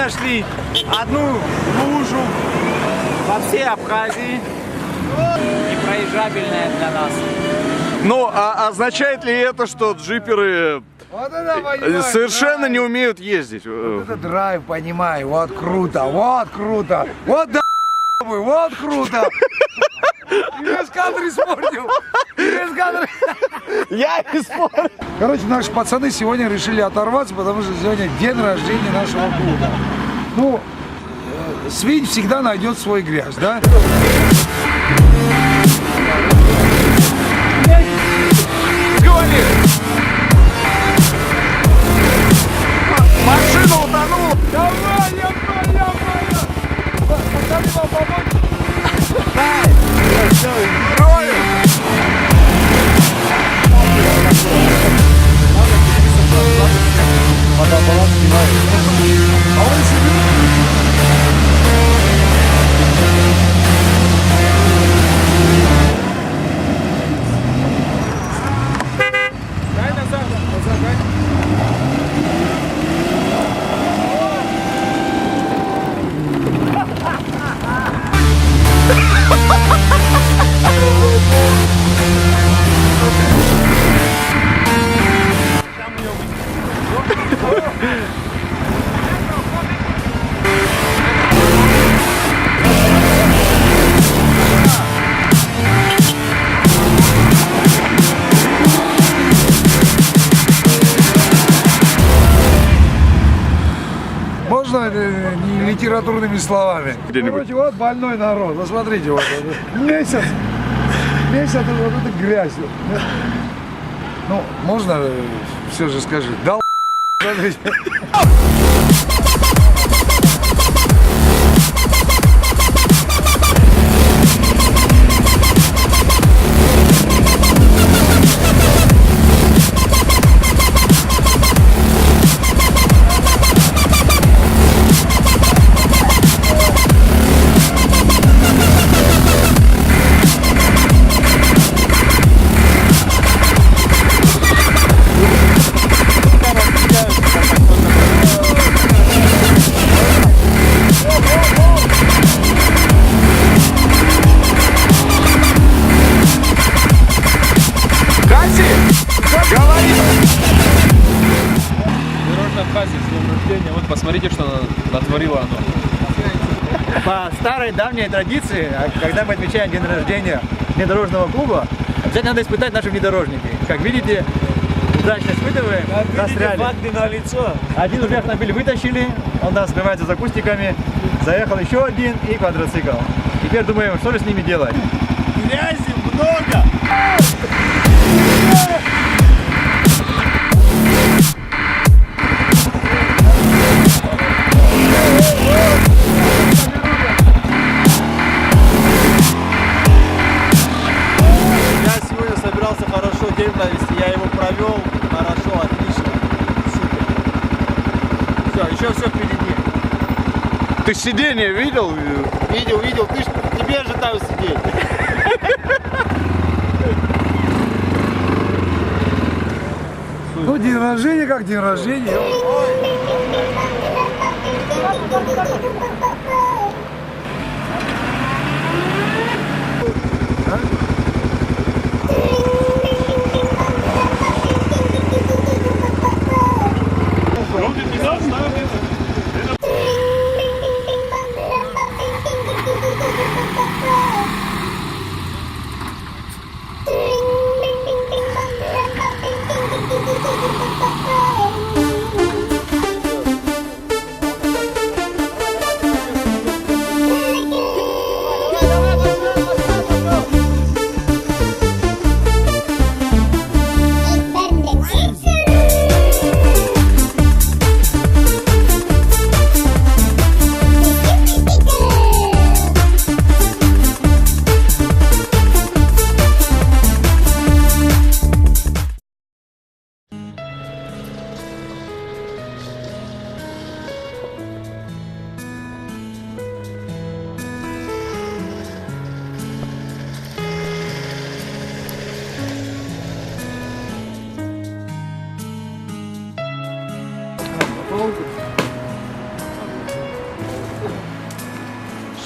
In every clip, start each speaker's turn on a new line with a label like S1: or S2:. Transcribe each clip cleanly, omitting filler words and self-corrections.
S1: нашли одну лужу во всей Абхазии, непроезжабельная для нас.
S2: Ну, а означает ли это, что джиперы
S3: Вот это, понимаешь,
S2: совершенно
S3: драйв.
S2: не умеют ездить?
S3: Вот это драйв, понимаю, вот круто, вот круто, вот да, вот круто. И весь кадр испортил. И весь кадр...
S2: Я испортил.
S3: Короче, наши пацаны сегодня решили оторваться, потому что сегодня день рождения нашего клуба. Ну, свинь всегда найдет свой грязь, да?
S2: Говори. Машина утонула.
S3: Давай, я понял. Пацаны, вам помочь?
S2: Рою.
S3: Можно не литературными словами?
S2: Где-нибудь.
S3: Короче, вот больной народ. Вот смотрите, вот месяц вот эта грязь. Ну, можно все же скажи. Да, смотрите.
S4: Вот посмотрите, что натворило оно.
S1: По старой давней традиции, когда мы отмечаем день рождения внедорожного клуба, обязательно надо испытать наши внедорожники. Как видите, удачно испытываем, застряли.
S4: Факты на лицо.
S1: Один уже автомобиль вытащили, он нас скрывается за кустиками, заехал еще один и квадроцикл. Теперь думаем, что же с ними делать.
S4: Грязи много. Я сегодня собирался хорошо день провести, я его провел хорошо, отлично, супер. Все, еще все впереди.
S2: Ты сиденье видел?
S4: Видел, ты ж, тебе же там сидеть.
S3: Ну, день рождения как день рождения.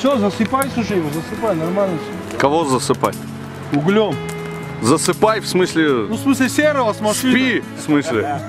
S3: Все, засыпай, слушай его, засыпай, нормально все.
S2: Кого засыпать?
S3: Углем.
S2: Засыпай, в смысле,
S3: Ну, в смысле серого с машины.
S2: спи, в смысле.